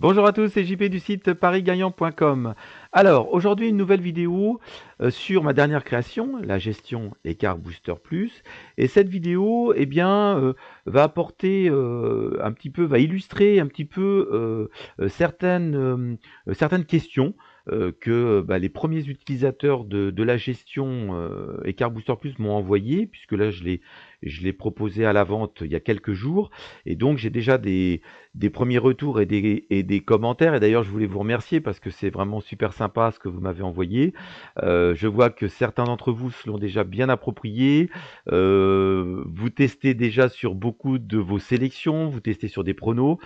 Bonjour à tous, c'est JP du site parisgagnant.com. Alors, aujourd'hui, une nouvelle vidéo sur ma dernière création, la gestion Écart Booster Plus. Et cette vidéo, eh bien, va apporter un petit peu, va illustrer un petit peu certaines questions que les premiers utilisateurs de la gestion Écart Booster Plus m'ont envoyé, puisque là, je l'ai proposé à la vente il y a quelques jours. Et donc, j'ai déjà des premiers retours et des commentaires. Et d'ailleurs, je voulais vous remercier parce que c'est vraiment super sympa ce que vous m'avez envoyé. Je vois que certains d'entre vous se l'ont déjà bien approprié. Vous testez déjà sur beaucoup de vos sélections, vous testez sur des pronos.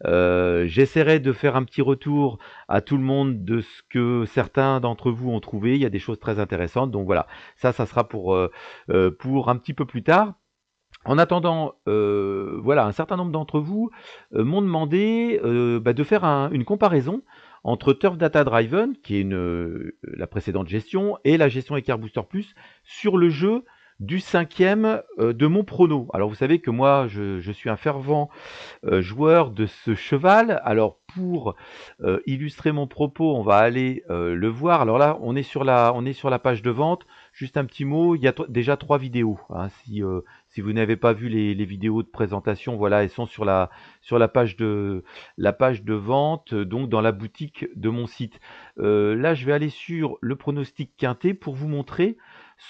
J'essaierai de faire un petit retour à tout le monde de ce que certains d'entre vous ont trouvé. Il y a des choses très intéressantes. Donc voilà, ça sera pour un petit peu plus tard. En attendant, voilà, un certain nombre d'entre vous m'ont demandé de faire une comparaison entre Turf Data Driven, qui est la précédente gestion, et la gestion Écart Booster Plus sur le jeu du cinquième de mon prono. Alors vous savez que moi je suis un fervent joueur de ce cheval. Alors pour illustrer mon propos, on va aller le voir. Alors là, on est sur la page de vente. Juste un petit mot, il y a déjà 3 vidéos. Hein, si vous n'avez pas vu les vidéos de présentation, voilà, elles sont sur la page de vente, donc dans la boutique de mon site. Là, je vais aller sur le pronostic quintet pour vous montrer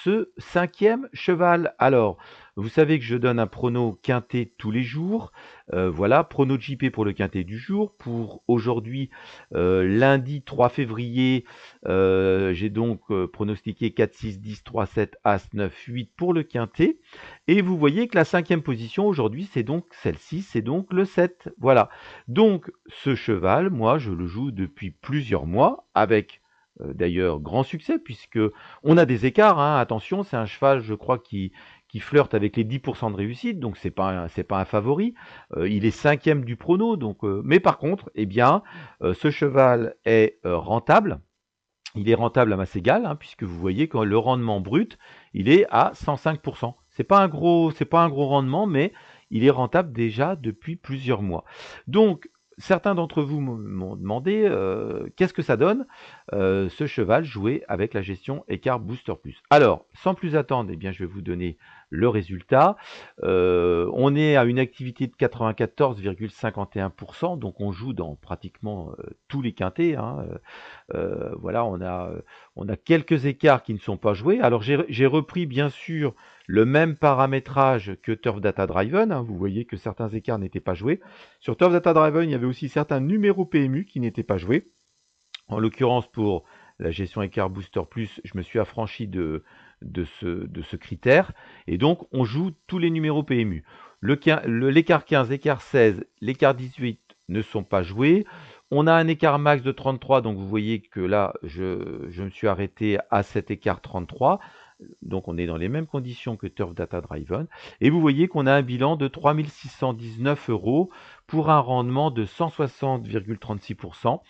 ce cinquième cheval. Alors, vous savez que je donne un prono quintet tous les jours. Voilà, prono JP pour le quintet du jour. Pour aujourd'hui, lundi 3 février, j'ai donc pronostiqué 4, 6, 10, 3, 7, As, 9, 8 pour le quintet. Et vous voyez que la cinquième position aujourd'hui, c'est donc celle-ci, c'est donc le 7. Voilà. Donc ce cheval, moi, je le joue depuis plusieurs mois avec d'ailleurs grand succès puisque on a des écarts. Hein. Attention, c'est un cheval, je crois, qui flirte avec les 10% de réussite, donc c'est pas un favori. Il est cinquième du prono, donc mais par contre, eh bien, ce cheval est rentable. Il est rentable à masse égale, hein, puisque vous voyez que le rendement brut, il est à 105%. C'est pas un gros rendement, mais il est rentable déjà depuis plusieurs mois. Donc, certains d'entre vous m'ont demandé qu'est-ce que ça donne ce cheval joué avec la gestion Écart Booster Plus. Alors, sans plus attendre, eh bien, je vais vous donner le résultat. On est à une activité de 94,51%, donc on joue dans pratiquement tous les quintets. Hein, voilà, on a quelques écarts qui ne sont pas joués. Alors j'ai repris bien sûr le même paramétrage que Turf Data Driven. Hein, vous voyez que certains écarts n'étaient pas joués. Sur Turf Data Driven, il y avait aussi certains numéros PMU qui n'étaient pas joués. En l'occurrence, pour la gestion Écart Booster Plus, je me suis affranchi de ce critère. Et donc, on joue tous les numéros PMU. L'écart 15, l'écart 16, l'écart 18 ne sont pas joués. On a un écart max de 33, donc vous voyez que là, je me suis arrêté à cet écart 33. Donc on est dans les mêmes conditions que Turf Data Driven. Et vous voyez qu'on a un bilan de 3 619 € pour un rendement de 160,36%.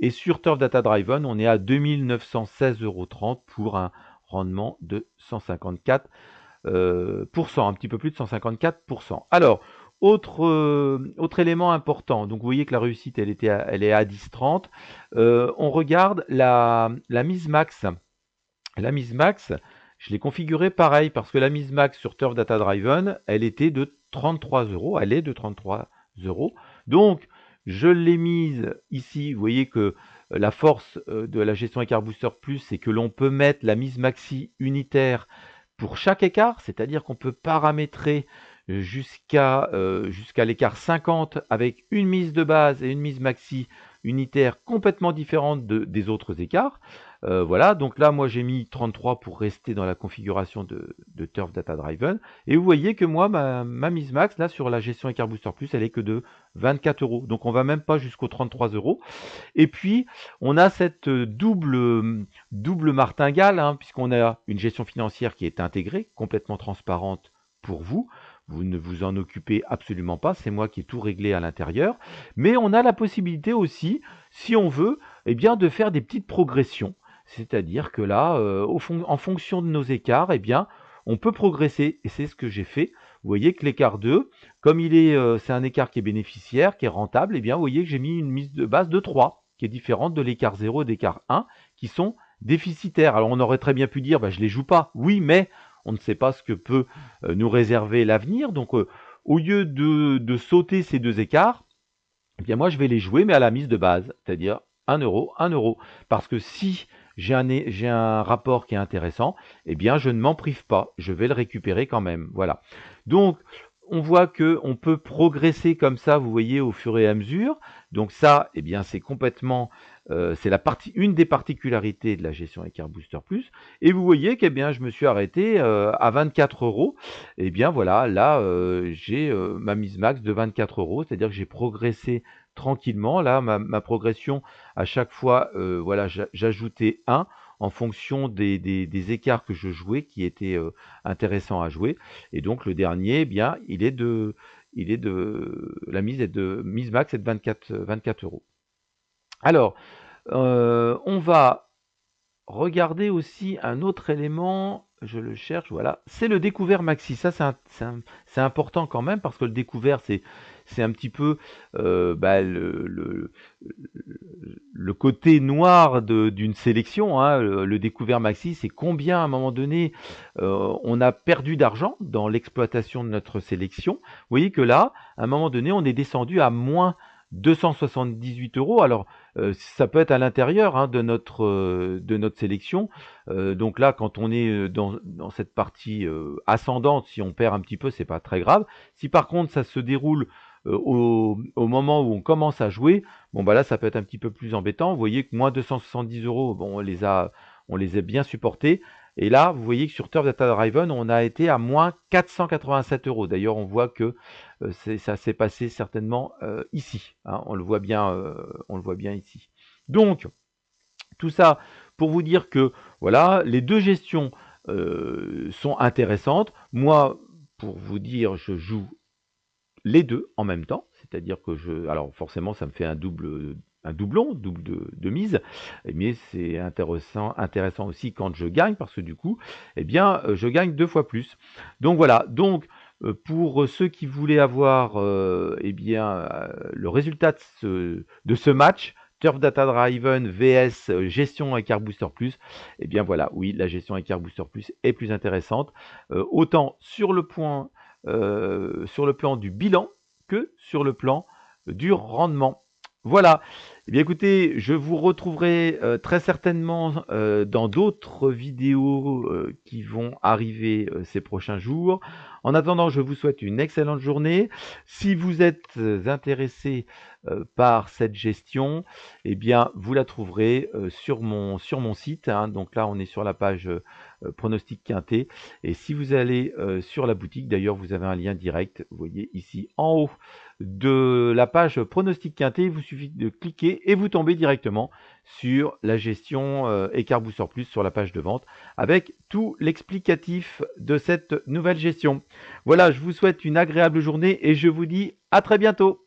Et sur Turf Data Driven, on est à 2 916,30 € pour un rendement de 154%, un petit peu plus de 154%. Alors, autre élément important, donc vous voyez que la réussite elle est à 10,30. On regarde la mise max. La mise max, je l'ai configurée pareil parce que la mise max sur Turf Data Driven, elle était de 33 €. Elle est de 33 €. Donc, je l'ai mise ici. Vous voyez que la force de la gestion Écart Booster Plus, c'est que l'on peut mettre la mise maxi unitaire pour chaque écart, c'est-à-dire qu'on peut paramétrer jusqu'à l'écart 50 avec une mise de base et une mise maxi unitaire complètement différente des autres écarts. Voilà, donc là, moi, j'ai mis 33 pour rester dans la configuration de Turf Data Driven. Et vous voyez que moi, ma mise max, là, sur la gestion Écart Booster Plus, elle est que de 24 €. Donc, on va même pas jusqu'aux 33 €. Et puis, on a cette double martingale, hein, puisqu'on a une gestion financière qui est intégrée, complètement transparente pour vous. Vous ne vous en occupez absolument pas, c'est moi qui ai tout réglé à l'intérieur. Mais on a la possibilité aussi, si on veut, eh bien, de faire des petites progressions. C'est-à-dire que là, en fonction de nos écarts, eh bien, on peut progresser et c'est ce que j'ai fait. Vous voyez que l'écart 2, comme c'est un écart qui est bénéficiaire, qui est rentable, et bien vous voyez que j'ai mis une mise de base de 3 qui est différente de l'écart 0 et de l'écart 1 qui sont déficitaires. Alors on aurait très bien pu dire, bah, je ne les joue pas. Oui, mais on ne sait pas ce que peut nous réserver l'avenir. Donc au lieu de sauter ces deux écarts, eh bien moi je vais les jouer mais à la mise de base, c'est-à-dire 1 euro, 1 euro. Parce que si j'ai un rapport qui est intéressant, eh bien je ne m'en prive pas, je vais le récupérer quand même. Voilà. Donc on voit qu'on peut progresser comme ça, vous voyez, au fur et à mesure. Donc ça, eh bien c'est complètement, c'est une des particularités de la gestion Écart Booster Plus. Et vous voyez que bien je me suis arrêté à 24 euros. Et bien voilà, là j'ai ma mise max de 24 euros, c'est-à-dire que j'ai progressé tranquillement. Là, ma progression, à chaque fois, voilà, j'ajoutais 1 en fonction des écarts que je jouais qui étaient intéressants à jouer. Et donc le dernier, eh bien, la mise max est de 24 euros. Alors, on va regarder aussi un autre élément, je le cherche, voilà, c'est le découvert maxi. Ça, c'est important quand même parce que le découvert, c'est un petit peu bah, le côté noir d'une sélection. Hein. Le découvert maxi, c'est combien à un moment donné on a perdu d'argent dans l'exploitation de notre sélection. Vous voyez que là, à un moment donné, on est descendu à moins 278 euros. Alors, ça peut être à l'intérieur hein, de notre sélection. Donc là, quand on est dans cette partie ascendante, si on perd un petit peu, c'est pas très grave. Si par contre ça se déroule au moment où on commence à jouer, bon bah là ça peut être un petit peu plus embêtant. Vous voyez que moins 270 euros, bon on les a bien supportés. Et là, vous voyez que sur Turf Data Driven, on a été à moins 487 euros. D'ailleurs, on voit que ça s'est passé certainement ici. Hein, on le voit bien ici. Donc, tout ça pour vous dire que voilà, les deux gestions sont intéressantes. Moi, pour vous dire, je joue les deux en même temps, c'est-à-dire que alors forcément, ça me fait un doublon, double de mise, mais c'est intéressant aussi quand je gagne, parce que du coup, eh bien, je gagne 2 fois plus. Donc voilà, donc pour ceux qui voulaient avoir eh bien, le résultat de ce match, Turf Data Driven vs gestion Écart Booster Plus, eh bien voilà, oui, la gestion Écart Booster Plus est plus intéressante, autant sur le plan du bilan que sur le plan du rendement. Voilà. Eh bien, écoutez, je vous retrouverai très certainement dans d'autres vidéos qui vont arriver ces prochains jours. En attendant, je vous souhaite une excellente journée. Si vous êtes intéressé par cette gestion, eh bien, vous la trouverez sur mon site. Hein. Donc là, on est sur la page pronostic quintet. Et si vous allez sur la boutique, d'ailleurs, vous avez un lien direct, vous voyez ici en haut de la page pronostic quintet, il vous suffit de cliquer et vous tombez directement sur la gestion Écart Booster Plus sur la page de vente avec tout l'explicatif de cette nouvelle gestion. Voilà, je vous souhaite une agréable journée et je vous dis à très bientôt.